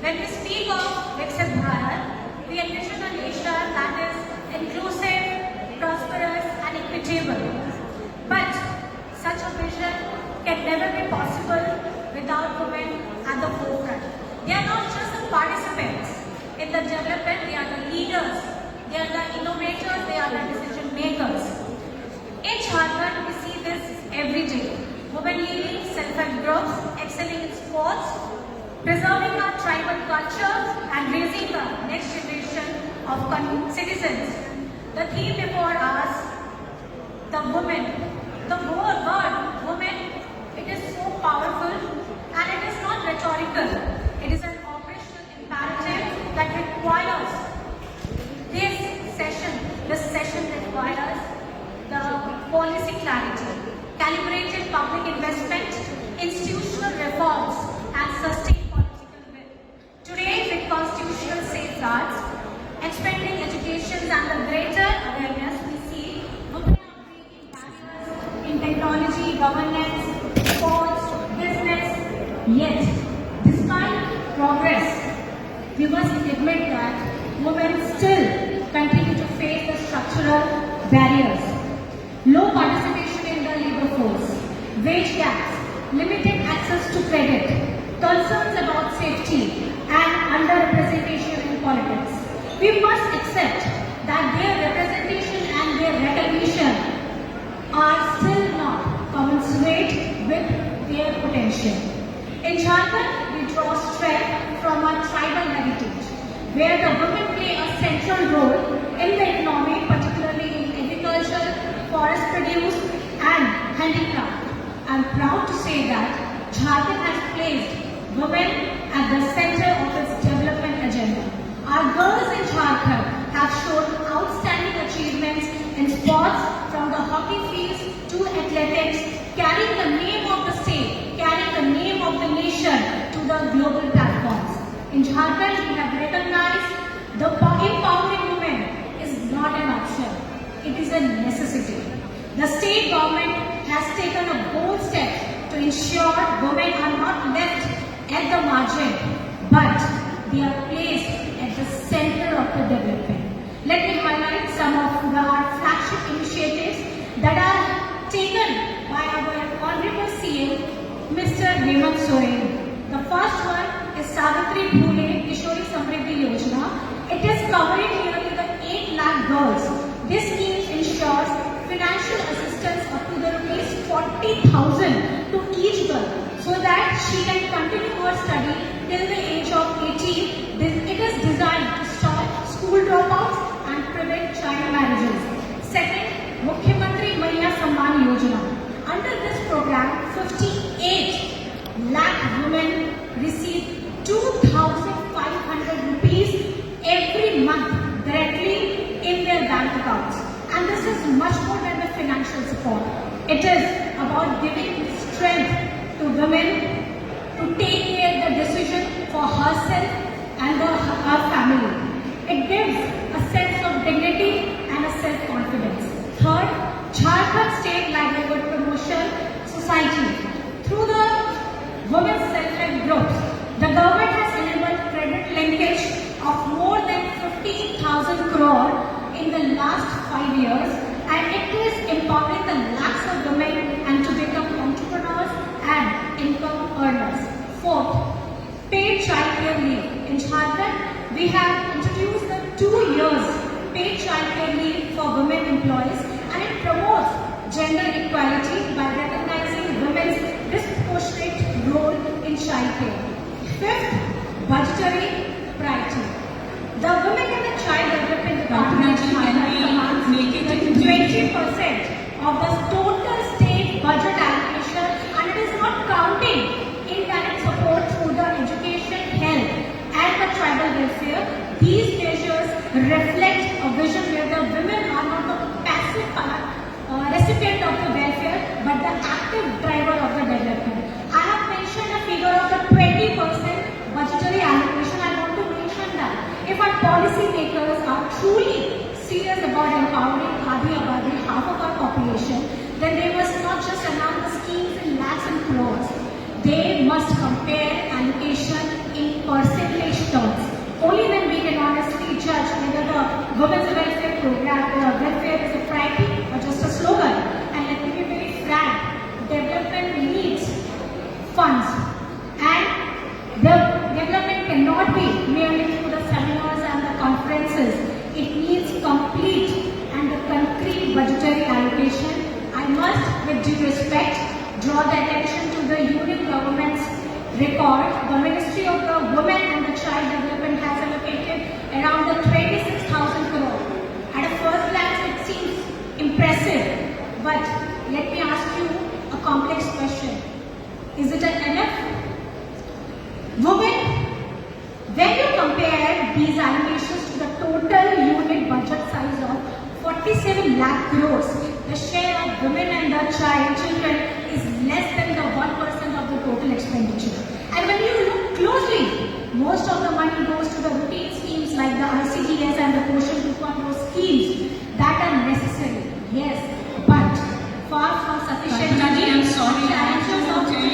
When we speak of Viksit Bharat, we envision a nation that is inclusive, prosperous and equitable. But such a vision can never be possible without women at the forefront. They are not just the participants in the development, they are the leaders, they are the innovators, they are the decision makers. In Jharkhand, we see this every day. Women leading self-help groups, excelling in sports, preserving our tribal culture and raising the next generation of citizens. The theme before us, the women, the word woman, it is so powerful and it is not rhetorical. It is an operational imperative that requires this session requires the policy clarity, calibrated public investment, institutional reforms and sustained political will. Today, with constitutional safeguards, expanding education and the greater awareness, we see women are breaking barriers in technology, governance, sports, business. Yet, despite progress, we must admit that women still continue to face the structural barriers. Low participation in the labor force, wage gaps, limited access to credit, concerns about safety and underrepresentation in politics. We must accept that their representation and their recognition are still not commensurate with their potential. In Jharkhand, we draw strength from our tribal heritage, where the women play a central role in the economy, particularly in agriculture, forest produce and handicraft. I am proud to say that Jharkhand has placed women at the center of its development agenda. Our girls in Jharkhand have shown outstanding achievements in sports, from the hockey fields to athletics, carrying the name of the state, carrying the name of the nation to the global platforms. In Jharkhand, we have recognized the empowering women is not an option, it is a necessity. The state government has taken a bold step to ensure women are not left at the margin, but they are placed at the center of the development. Let me highlight some of our flagship initiatives that are taken by our Honorable CM, Mr. Hemant Soren. The first one is Savitri Phule Kishori Samriddhi Yojana. It is covering nearly the 8 lakh girls. This scheme ensures financial assistance up to the rupees 40,000 to each girl, so that she can continue her study till the age of 18. It is designed to stop school dropouts and prevent child marriages. Second, Mukhyamantri Mahiya Samman Yojana. Under this program, 58 lakh women receive 2,500 rupees every month directly in their bank accounts. And this is much more than the financial support. It is about giving strength to women to take care the decision for herself and her family. It gives a sense of dignity and a self-confidence. Third, Jharkhand State Livelihood Promotion Society. Through the women's self-help groups, the government has enabled credit linkage of more than 15,000 crore in the last 5 years, and it is empowering the lakhs of women and to become entrepreneurs and income earners. Fourth, paid childcare leave. In Jharkhand, we have introduced the 2 years paid childcare leave for women employees, and it promotes gender equality by recognizing women's disproportionate role in childcare. Fifth, budgetary priority. The Women and the Child Development Department commands 20% of the total state budget allocation, and it is not counting indirect support through the education, health and the tribal welfare. These measures reflect a vision where the women are not the passive recipient of the welfare, but the active driver of the development. I have mentioned a figure of the 20% budgetary allocation. I want to mention that if our policy makers are truly serious about empowering half of our population, then they must not just announce the schemes in lakhs and crores. They must compare allocation in percentage women's welfare is a priority or just a slogan. And let me be very frank, development needs funds, and the development cannot be merely through the seminars and the conferences. It needs complete and the concrete budgetary allocation. I must, with due respect, draw the attention to the union government's record. The Ministry of the Women and the Child Development has allocated around the 26,000 crore. At a first glance, it seems impressive, but let me ask you a complex question. Is it enough? Women, when you compare these allocations to the total unit budget size of 47 lakh crores, the share of women and the children is less than the 1% of the total expenditure. And when you look closely, most of the money goes to the routine schemes like the ICDS and the Poshan 2.0 schemes that are necessary. Yes, but far from sufficient.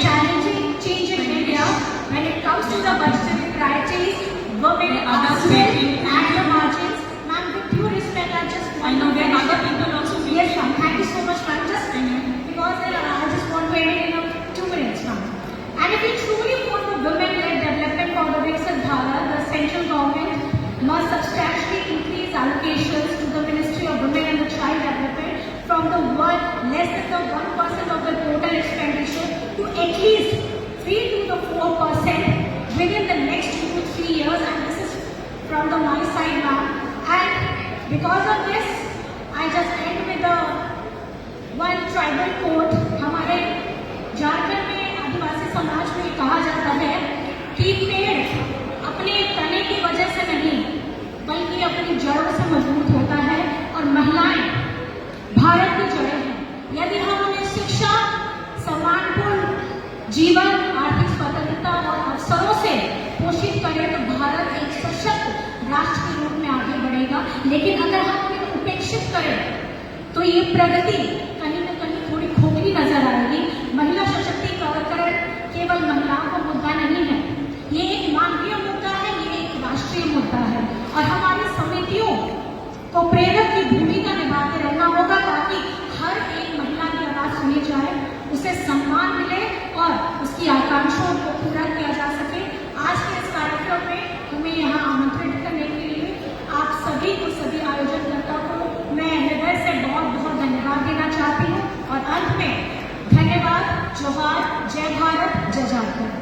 Challenging change in India when it comes to the budgetary priorities, women are still at the margins. Ma'am, with due respect, I just want I know there are other people also. Yes, ma'am. Thank you so much, ma'am. Just because I just want to end in 2 minutes, ma'am. And if we truly want the women-led development for the Viksit Bharat, the central government must substantially increase allocations to the Ministry of Women and the Child Development from the less than the 1% of the total expenditure to at least 3 to the 4% within the next 2 to 3 years. And this is from the my side, ma'am. And because of this, I just end with the one tribal quote. हमारे झारखंड में आदिवासी समाज में कहा जाता है कि पेड़ अपने तने की वजह से नहीं बल्कि अपनी जड़ों से मजबूत होता है, और महिलाएं भारत की जड़ें हैं। यदि हम उन्हें शिक्षा, सम्मानपूर्ण जीवन, आर्थिक स्वतंत्रता और अवसरों से पोषित करें तो भारत एक सशक्त राष्ट्र के रूप में आगे बढ़ेगा। लेकिन अगर हम उन्हें उपेक्षित करें तो ये प्रगति कहीं न कहीं थोड़ी खोखली नजर आएगी। महिला सशक्तिकरण केवल महिलाओं का मुद्दा नहीं है, ये एक मानवीय मुद्दा है, ये एक राष्ट्रीय मुद्दा है, और हमारी समितियों को प्रेरक की भूमिका निभाते रहना होगा ताकि हर एक महिला की आवाज सुनी जाए, उसे सम्मान मिले और उसकी आकांक्षाओं को पूरा किया जा सके। आज के इस कार्यक्रम में हमें यहाँ आमंत्रित करने के लिए आप सभी को, सभी आयोजनकर्ता को मैं हृदय से बहुत बहुत धन्यवाद देना चाहती हूँ। और अंत में धन्यवाद, जोहार, जय भारत, जय झारखंड।